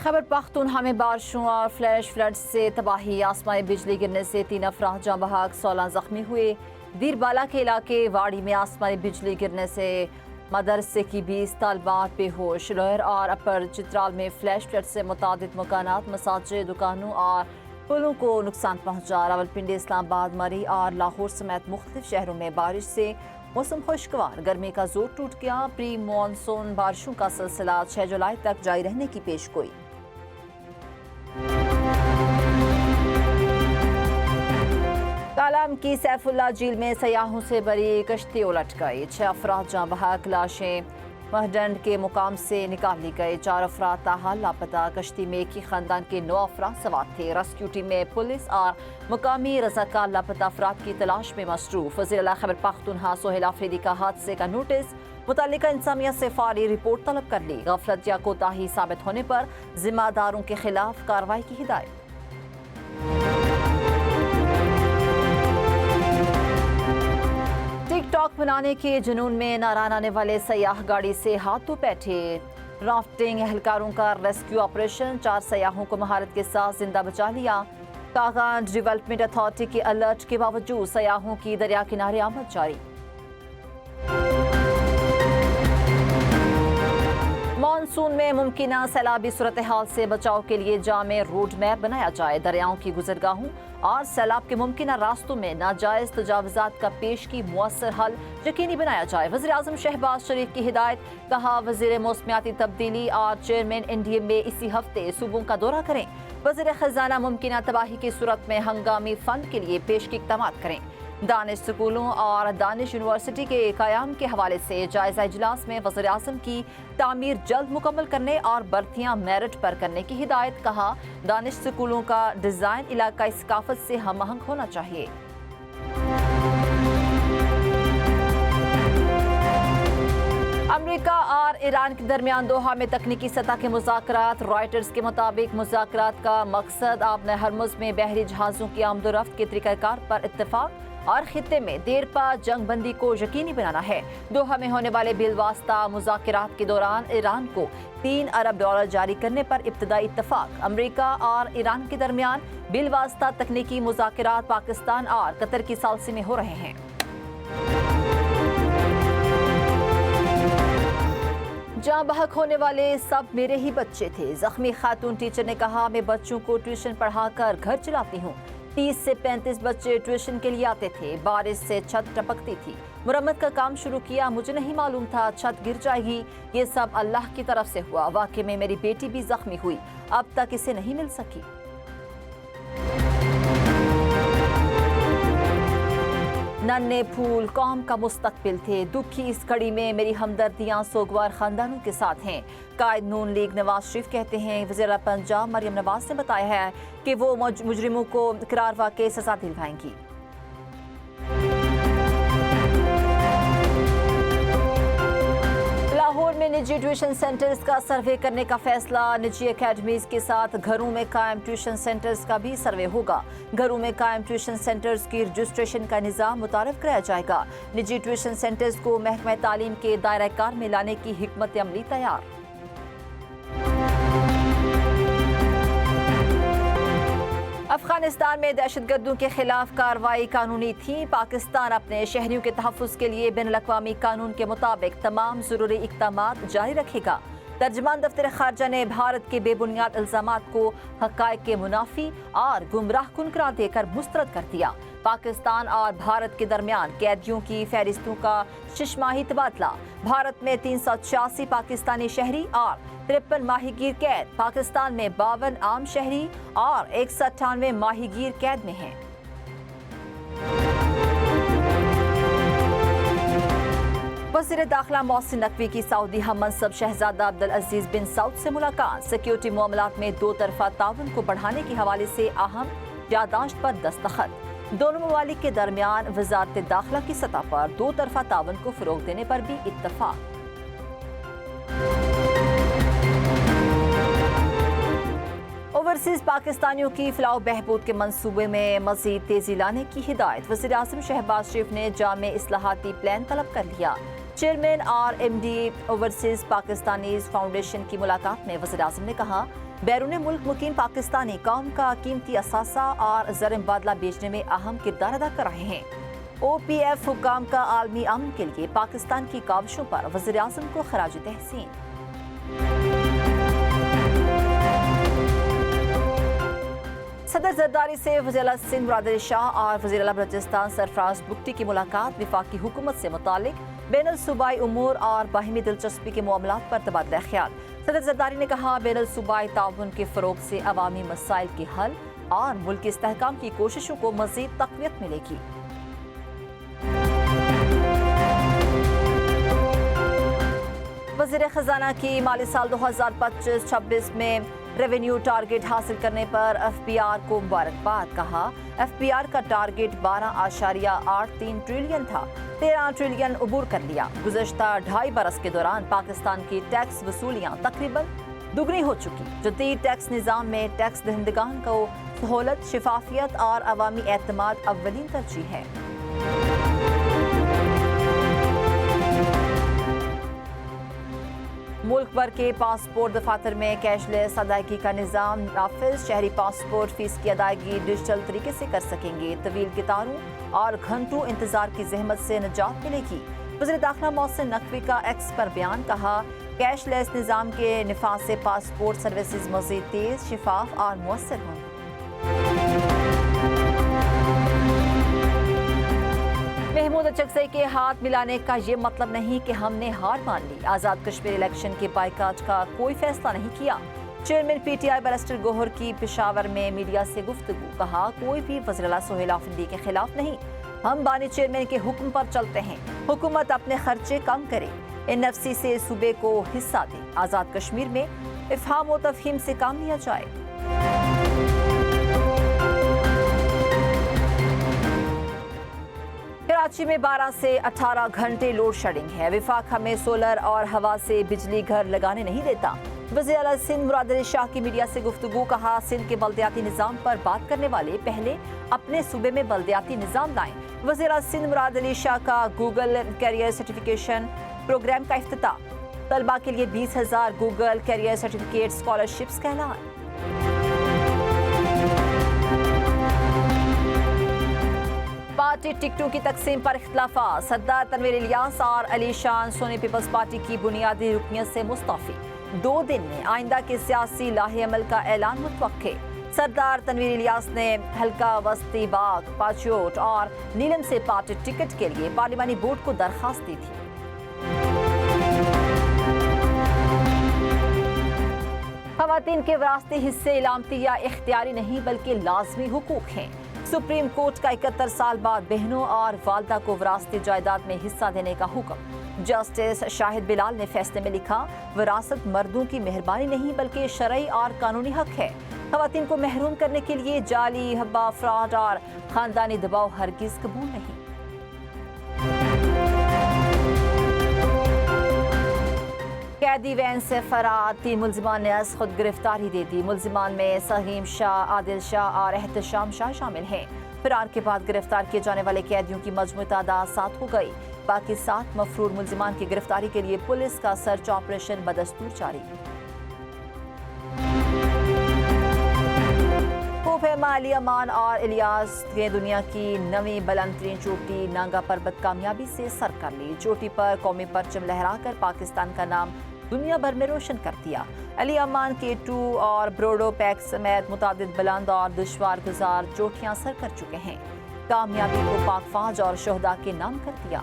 खैबर पख्तूनख्वा में बारिशों और फ्लैश फ्लड से तबाही, आसमानी बिजली गिरने से 3 अफराद जाँ बहक, 16 जख्मी हुए। दीरबाला के इलाके वाड़ी में आसमानी बिजली गिरने से मदरसे की 20 तालबात बेहोश। लोअर और अपर चित्राल में फ्लैश फ्लड से मुतादिद मकानात, मसाजिद, दुकानों और पुलों को नुकसान पहुंचा। रावलपिंडी, इस्लामाबाद, मरी और लाहौर समेत मुख्तलिफ शहरों में बारिश से मौसम खुशगवार, गर्मी का जोर टूट गया। प्री मानसून बारिशों का सिलसिला 6 जुलाई तक जारी रहने की पेशगोई। कालाम की सैफुल्ला झील में सयाहों से भरी कश्ती उलट गई। 6 अफराद जाँ बहक, लाशें महडंड के मुकाम से निकाली गई। 4 अफराद ताहाल लापता। कश्ती में एक ही खानदान के 9 अफराद सवार थे। रेस्क्यू टीम में पुलिस और मुकामी रज़ाकार लापता अफराद की तलाश में मसरूफ। वज़ीर खैबर पख्तूनख्वा सोहेल आफरीदी का हादसे का नोटिस, मुतल्लिका इंतज़ामिया से फौरी रिपोर्ट तलब कर ली। गफलत या कोताही साबित होने पर जिम्मेदारों के खिलाफ कार्रवाई की हिदायत। टिकटॉक बनाने के जुनून में नारायण आने वाले सयाह गाड़ी से हाथों बैठे। राफ्टिंग एहलकारों का रेस्क्यू ऑपरेशन, 4 सयाहों को महारत के साथ जिंदा बचा लिया। कागान डेवलपमेंट अथॉरिटी के अलर्ट के बावजूद सयाहों की दरिया किनारे आमद जारी। मानसून में मुमकिना सैलाबी सूरत हाल से बचाव के लिए जामे रोड मैप बनाया जाए। दरियाओं की गुजरगाहों और सैलाब के मुमकिना रास्तों में नाजायज तजावुजात का पेश की मुअस्सर हल यकीनी बनाया जाए। वज़ीर आज़म शहबाज शरीफ की हिदायत, कहा वज़ीर मौसमियाती तब्दीली और चेयरमैन एनडीएम में इसी हफ्ते सूबों का दौरा करें। वज़ीर खजाना मुमकिना तबाही की सूरत में हंगामी फंड के लिए पेश की इक़दामात करें। दानिश स्कूलों और दानिश यूनिवर्सिटी के क़याम के हवाले से जायज़ा इजलास में वज़ीर आज़म की तामीर जल्द मुकम्मल करने और भर्तियाँ मेरिट पर करने की हिदायत, कहा दानिश स्कूलों का डिज़ाइन इलाकाई सकाफत से हम आहंग होना चाहिए। अमेरिका और ईरान के दरमियान दोहा में तकनीकी सतह के मुज़ाकरात। रॉयटर्स के मुताबिक मुज़ाकरात का मकसद आपने हरमुज़ में बहरी जहाज़ों की आमदोरफ्त के तरीक़ाकार पर इत्तेफाक और खित्ते में देर पा जंग बंदी को यकीनी बनाना है। दोहा में होने वाले बिलवास्ता मुज़ाकरात के दौरान ईरान को $3 अरब जारी करने पर इब्तदाई इत्तफाक। अमेरिका और ईरान के दरमियान बिलवास्ता तकनीकी मुज़ाकरात पाकिस्तान और कतर की सालसी में हो रहे हैं। जहाँ बहक होने वाले सब मेरे ही बच्चे थे। जख्मी खातून टीचर ने कहा, मैं बच्चों को ट्यूशन पढ़ाकर घर चलाती हूँ। 30 से 35 बच्चे ट्यूशन के लिए आते थे। बारिश से छत टपकती थी। मुरम्मत का काम शुरू किया, मुझे नहीं मालूम था छत गिर जाएगी। ये सब अल्लाह की तरफ से हुआ। वाकई में मेरी बेटी भी जख्मी हुई, अब तक इसे नहीं मिल सकी। नन्हे फूल कौम का मुस्तकबिल थे। दुख की इस घड़ी में मेरी हमदर्दियां सोगवार खानदानों के साथ हैं। कायद नून लीग नवाज शरीफ कहते हैं, वज़ीर पंजाब मरियम नवाज ने बताया है कि वो मुजरिमों को इकरार वाक़ई सज़ा दिलवाएंगी। लाहौर में निजी ट्यूशन सेंटर्स का सर्वे करने का फैसला। निजी एकेडमीज के साथ घरों में कायम ट्यूशन सेंटर्स का भी सर्वे होगा। घरों में कायम ट्यूशन सेंटर्स की रजिस्ट्रेशन का निज़ाम मुतारफ कराया जाएगा। निजी ट्यूशन सेंटर्स को महकमा तालीम के दायरा कार में लाने की हिकमत अमली तैयार। अफगानिस्तान में दहशतगर्दों के खिलाफ कार्रवाई कानूनी थी। पाकिस्तान अपने शहरियों के तहफ़्फ़ुज़ के लिए बैनुल-अक़वामी कानून के मुताबिक तमाम ज़रूरी इक़दामात जारी रखेगा। तर्जुमान दफ्तर ख़ारजा ने भारत के बेबुनियाद इल्ज़ामात को हक़ाइक़ के मुनाफी और गुमराहकुन करार देकर मुस्तरद कर दिया। पाकिस्तान और भारत के दरमियान कैदियों की फहरिस्तों का 6 माही तबादला। भारत में 386 पाकिस्तानी शहरी और 53 माहीगीर कैद। पाकिस्तान में 52 आम शहरी और 198 माहीगीर कैद में हैं। वज़ीर दाखिला मोहसिन नकवी की सऊदी हम मनसब शहजादा अब्दुल अजीज बिन सऊद से मुलाकात। सिक्योरिटी मामलात में 2 तरफ़ा ताउन को बढ़ाने के हवाले से अहम यादाश्त पर दस्तखत। दोनों ममालिक के दरमियान वज़ारत दाखिला की सतह पर 2 तरफ़ा ताउन को फ़रोग़ देने पर भी इत्तफ़ाक़। ओवरसीज़ पाकिस्तानियों की फलाह बहबूद के मंसूबे में मज़ीद तेज़ी लाने की हिदायत। वज़ीर आज़म शहबाज शरीफ ने जामे इस्लाहाती प्लान तलब कर लिया। चेयरमैन और MD ओवरसीज पाकिस्तानीज फाउंडेशन की मुलाकात में वज़ीर-ए-आज़म ने कहा, बैरून मुल्क मुकीम पाकिस्तानी कौम का कीमती असासा और ज़र मुबादला बेचने में अहम किरदार अदा कर रहे हैं। OPF हुक्काम का आलमी अमन के लिए पाकिस्तान की काविशों पर वज़ीर-ए-आज़म को खराज तहसीन। सदर जरदारी से वज़ीर आला सिंध मुराद अली शाह और वज़ीर आला बलूचिस्तान सरफराज बुगटी की मुलाकात वफाकी हुकूमत से मुतालिक बैनुल सूबाई उमूर और बाहिमी दिलचस्पी के मामलात पर तबादला ख्याल। सदर जरदारी ने कहा, बैनुल सूबाई ताउन के फ़रोग़ से अवामी मसाइल के हल और मुल्क के इस्तेहकाम की कोशिशों को मज़ीद तक़वियत मिलेगी। वज़ीर ख़ज़ाना की माली साल 2025-26 में रेवेन्यू टारगेट हासिल करने पर FPR को मुबारकबाद। कहा, FPR का टारगेट 12.83 ट्रिलियन था, 13 ट्रिलियन अबूर कर लिया। गुज़श्ता 2.5 बरस के दौरान पाकिस्तान की टैक्स वसूलियाँ तकरीबन दुगनी हो चुकी। जदीद टैक्स निज़ाम में टैक्स दहिंदगान को सहूलत, शफाफियत और अवामी एतमाद अव्वलीन तरजीह है। मुल्क भर के पासपोर्ट दफातर में कैशलेस अदायगी का निज़ाम नाफिज। शहरी पासपोर्ट फीस की अदायगी डिजिटल तरीके से कर सकेंगे। तवील कितारों और घंटों इंतजार की जहमत से निजात मिलेगी। वज़ीर दाखिला मोहसिन नकवी का एक्स पर बयान। कहा, कैशलेस निज़ाम के निफाज से पासपोर्ट सर्विसेज मज़ीद तेज़, शफाफ और मुअस्सर हों। महमूद अचकज़ई के हाथ मिलाने का ये मतलब नहीं कि हमने हार मान ली। आज़ाद कश्मीर इलेक्शन के बाइकाट का कोई फैसला नहीं किया। चेयरमैन PTI बैरिस्टर गौहर की पेशावर में मीडिया से गुफ्तगू। कहा, कोई भी वज़ीर आला सोहेल आफरीदी के खिलाफ नहीं, हम बानी चेयरमैन के हुक्म पर चलते हैं। हुकूमत अपने खर्चे कम करे, NFC से सूबे को हिस्सा दे। आज़ाद कश्मीर में इफ़हाम व तफ़हीम से काम लिया जाए। कराची में 12 से 18 घंटे लोड शेडिंग है। विफाक हमें सोलर और हवा से बिजली घर लगाने नहीं देता। वज़ीर आला सिंध मुराद अली शाह की मीडिया से गुफ्तगू। कहा, सिंध के बल्दियाती निज़ाम पर बात करने वाले पहले अपने सूबे में बल्दियाती निज़ाम लाएं। वज़ीर आला सिंध मुराद अली शाह का गूगल कैरियर सर्टिफिकेशन प्रोग्राम का इफ्तिताह। तलबा के लिए 20,000 गूगल कैरियर सर्टिफिकेट स्कॉलरशिप्स का ऐलान। पार्टी टिकटों की तकसीम पर इख्तिलाफात। सरदार तनवीर इलियास और अली शान सोनी पीपल्स पार्टी की बुनियादी रुकनियत से मुस्तफी। 2 दिन में आइंदा के सियासी लाहे अमल का ऐलान मुतवक्के। सरदार तनवीर इलियास ने हल्का वस्ती बाग, पाचोट और नीलम से पार्टी टिकट के लिए पार्लिमानी बोर्ड को दरखास्त दी थी। ख़वातीन के विरासती हिस्से इलामती या इख्तियारी नहीं बल्कि लाजमी हुकूक हैं। सुप्रीम कोर्ट का 71 साल बाद बहनों और वालदा को विरासती जायदाद में हिस्सा देने का हुक्म। जस्टिस शाहिद बिलाल ने फैसले में लिखा, विरासत मर्दों की मेहरबानी नहीं बल्कि शरई और कानूनी हक है। ख़वातीन को महरूम करने के लिए जाली हब्बा फ्रॉड और खानदानी दबाव हरगिज कबूल नहीं। कैदी वैन से फरार, 3 मुलजिमान ने खुद गिरफ्तारी दे दी। मुलजिमान में सहीम शाह, आदिल शाह और एहतशाम शाह शामिल हैं। फरार के बाद गिरफ्तार किए जाने वाले कैदियों की मजमूई तादाद 7 हो गई। बाकी 7 मफरूर मुलजिमान की गिरफ्तारी के लिए पुलिस का सर्च ऑपरेशन बदस्तूर जारी। खूब है अली अमान और इलियास ने दुनिया की नवी बुलंदतरीन चोटी नांगा पर्वत कामयाबी से सर कर ली। चोटी पर कौमी परचम लहराकर पाकिस्तान का नाम दुनिया भर में रोशन कर दिया। अली अमान K2 और ब्रोडो पैक समेत मुतादिद बुलंद और दुश्वार गुजार चोटियां सर कर चुके हैं। कामयाबी को पाक फौज और शोहदा के नाम कर दिया।